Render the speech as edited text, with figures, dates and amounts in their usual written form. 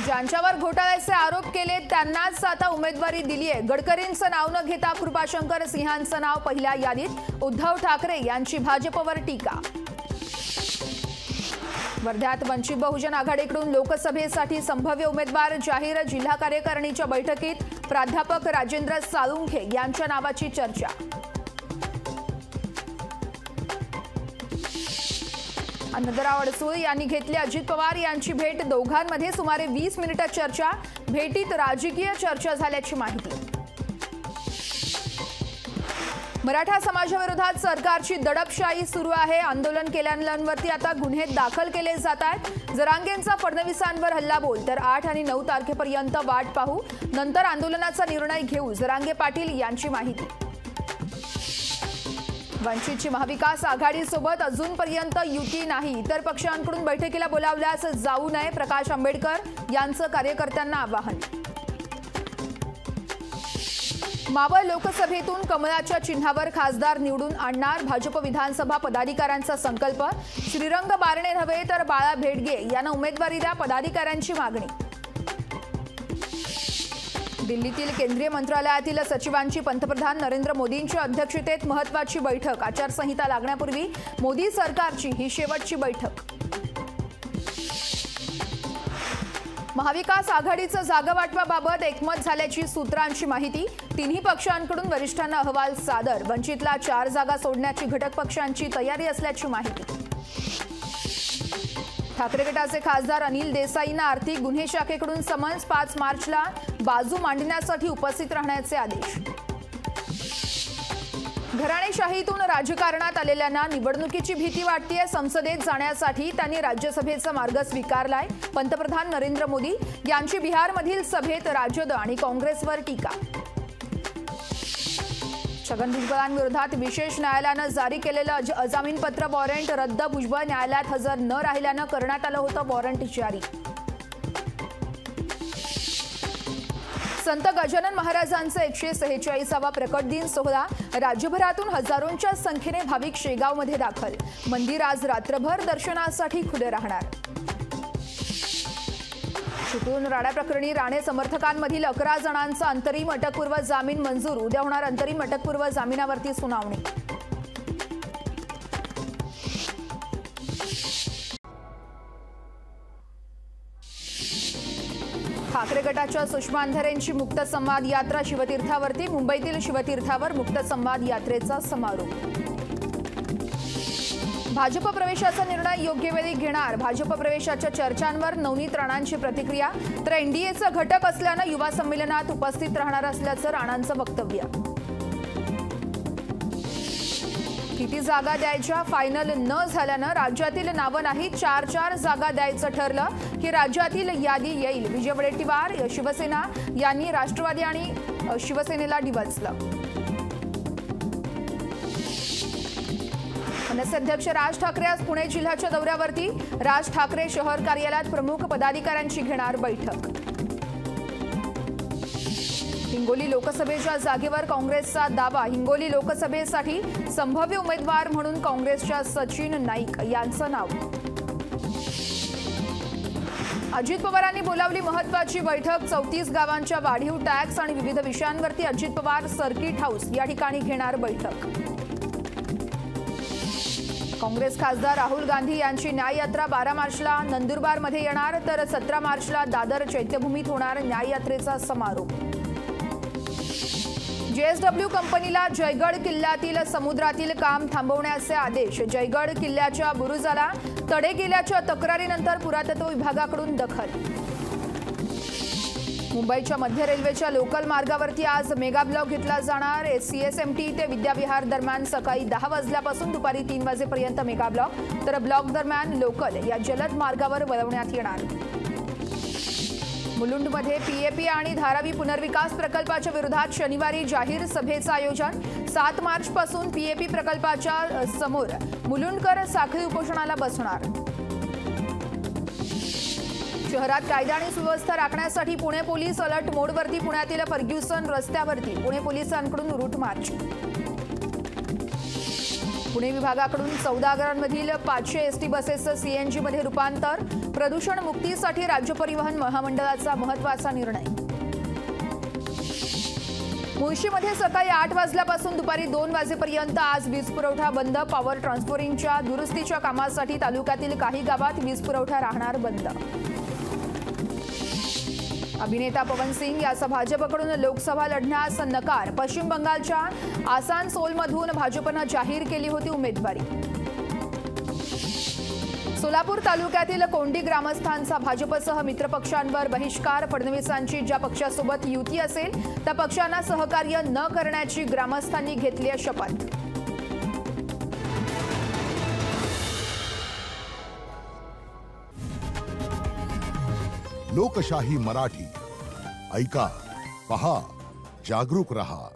ज्यांच्यावर घोटाळ्याचे आरोप केले त्यांनाच आता उमेदवारी दिली आहे। गडकरींचं नाव न घेता कृपाशंकर सिंहांचं नाव पहिल्या यादीत। उद्धव ठाकरे यांची भाजपवर टीका। वर्ध्यात वंचित बहुजन आघाडीकडून लोकसभेसाठी संभाव्य उमेदवार जाहीर। जिल्हा कार्यकारिणीच्या बैठकीत प्राध्यापक राजेंद्र साळुंखे यांच्या नावाची चर्चा। आनंदराव अडसूळ यांनी घेतली अजित पवार यांची भेट। दोघांमध्ये सुमारे 20 मिनिटे चर्चा। भेटीत राजकीय चर्चा झाल्याची माहिती। मराठा समाजाविरोधात सरकारची दडपशाही सुरू आहे। आंदोलन केलेल्यांवरती आता गुन्हे दाखल केले जात आहेत। जरांगेंचा फडणवीसांवर हल्लाबोल तर 8 आणि 9 तारखेपर्यंत वाट पाहू, नंतर आंदोलनाचा निर्णय घेऊ, जरांगे पाटील यांची माहिती। वंचितची महाविकास आघाडीसोबत अजूनपर्यंत युती नाही। इतर पक्षांकडून बैठकीला बोलावल्यास जाऊ नये, प्रकाश आंबेडकर यांचं कार्यकर्त्यांना आवाहन। मावळ लोकसभेतून कमळाच्या चिन्हावर खासदार निवडून आणणार। भाजप विधानसभा पदाधिकाऱ्यांचा संकल्प। श्रीरंग बारणे नव्हे तर बाळा भेडगे यांना उमेदवारी द्या, पदाधिकाऱ्यांची मागणी। दिल्लीतील केंद्रीय मंत्रालयातील सचिवांची पंतप्रधान नरेंद्र मोदींच्या अध्यक्षतेत महत्त्वाची बैठक। आचारसंहिता लागण्यापूर्वी मोदी सरकारची ही शेवटची बैठक। महाविकास आघाडीचं जागावाटपाबाबत एकमत झाल्याची सूत्रांची माहिती। तिन्ही पक्षांकडून वरिष्ठांना अहवाल सादर। वंचितला 4 जागा सोडण्याची घटक पक्षांची तयारी असल्याची माहिती। ठाकरे गटाचे खासदार अनिल देसाईंना आर्थिक गुन्हे शाखेकडून समन्स। 5 मार्चला बाजू मांडण्यासाठी उपस्थित राहण्याचे आदेश। घराणेशाहीतून राजकारणात आलेल्यांना निवडणुकीची भीती वाटतेय। संसदेत जाण्यासाठी त्यांनी राज्यसभेचा मार्ग स्वीकारलाय। पंतप्रधान नरेंद्र मोदी यांची बिहारमधील सभेत राजद आणि काँग्रेसवर टीका। छगन भुजबळांविरोधात विशेष न्यायालयानं जारी केलेलं अजामीनपत्र वॉरंट रद्द। भुजबळ न्यायालयात हजर न राहिल्यानं करण्यात आलं होतं वॉरंट जारी। संत गजानन महाराजांचा 146वा प्रकट दिन सोहळा। राज्यभरातून हजारोंच्या संख्येने भाविक शेगावमध्ये दाखल। मंदिर आज रात्रभर दर्शनासाठी खुले राहणार। चिपळूण राणा प्रकरणी राणे समर्थकांमधील 11 जणांचा अंतरिम अटकपूर्व जामीन मंजूर। उद्या होणार अंतरिम अटकपूर्व जामिनावरती सुनावणी। ठाकरे गटाच्या सुषमा अंधारेंची मुक्त संवाद यात्रा शिवतीर्थावरती। मुंबईतील शिवतीर्थावर मुक्त संवाद यात्रेचा समारोप। भाजप प्रवेशाचा निर्णय योग्य वेळी घेणार। भाजप प्रवेशाच्या चर्चांवर नवनीत राणांची प्रतिक्रिया। तर एनडीएचा घटक असल्यानं युवा संमेलनात उपस्थित राहणार असल्याचं राणांचं वक्तव्य। किती जागा द्यायच्या फायनल न झाल्यानं राज्यातील नावं नाही, 4 जागा द्यायचं ठरलं की राज्यातील यादी येईल। विजय वडेट्टीवार शिवसेना यांनी राष्ट्रवादी आणि शिवसेनेला डिवचलं। मनसे अध्यक्ष राज ठाकरे आज पुणे जिल्ह्याच्या दौऱ्यावरती। राज ठाकरे शहर कार्यालयात प्रमुख पदाधिकाऱ्यांची घेणार बैठक। हिंगोली लोकसभेच्या जागेवर काँग्रेसचा दावा। हिंगोली लोकसभेसाठी संभाव्य उमेदवार म्हणून काँग्रेसच्या सचिन नाईक यांचं नाव। अजित पवारांनी बोलावली महत्त्वाची बैठक। 34 गावांच्या वाढीव टॅक्स आणि विविध विषयांवरती अजित पवार सर्किट हाऊस या ठिकाणी घेणार बैठक। काँग्रेस खासदार राहुल गांधी यांची न्याय यात्रा 12 मार्चला नंदुरबारमध्ये येणार, तर 17 मार्चला दादर चैत्यभूमीत होणार न्याय यात्रेचा समारोप। जेएसडब्ल्यू कंपनीला जयगड किल्ल्यातील समुद्रातील काम थांबवण्याचे आदेश। जयगड किल्ल्याच्या बुरुजाला तडे गेल्याच्या तक्रारीनंतर पुरातत्व विभागाकडून दखल। मुंबईच्या मध्य रेल्वेच्या लोकल मार्गावरती आज मेगा ब्लॉक घेतला जाणार। सीएसएमटी ते विद्याविहार दरम्यान सकाळी 10 वाजल्यापासून दुपारी 3 वाजेपर्यंत मेगा ब्लॉक, तर ब्लॉक दरम्यान लोकल या जलद मार्गावर वळवण्यात येणार। मुलुंडमध्ये पीएपी आणि धारावी पुनर्विकास प्रकल्पाच्या विरोधात शनिवारी जाहीर सभेचं आयोजन। 7 मार्चपासून पीएपी प्रकल्पाच्या समोर मुलुंडकर साखळी उपोषणाला बसणार। शहरात कायदा आणि सुव्यवस्था राखण्यासाठी पुणे पोलीस अलर्ट मोडवरती। पुण्यातील फर्ग्युसन रस्त्यावरती पुणे पोलिसांकडून रूट मार्च। पुणे विभागाकडून 14 गावांमधील 500 एसटी बसेसचं सीएनजी मध्ये रूपांतर. प्रदूषण मुक्तीसाठी राज्य परिवहन महामंडळाचा महत्त्वाचा निर्णय. मुळशीमध्ये सकाळी 8 वाजल्यापासून दुपारी 2 वाजेपर्यंत आज वीज पुरवठा बंद. पॉवर ट्रान्सफॉर्मरच्या दुरुस्तीच्या कामासाठी तालुक्यातील काही गावात वीज पुरवठा राहणार बंद. अभिनेता पवन सिंग याचा भाजपकडून लोकसभा लढण्यास नकार. पश्चिम बंगालच्या आसानसोलमधून भाजपनं जाहीर केली होती उमेदवारी. सोलापूर तालुक्यातील कोंडी ग्रामस्थांचा भाजपसह मित्रपक्षांवर बहिष्कार. फडणवीसांची ज्या पक्षासोबत युती असेल त्या पक्षांना सहकार्य न करण्याची ग्रामस्थांनी घेतली आहे शपथ. लोकशाही मराठी ऐका, पहा, जागरूक रहा.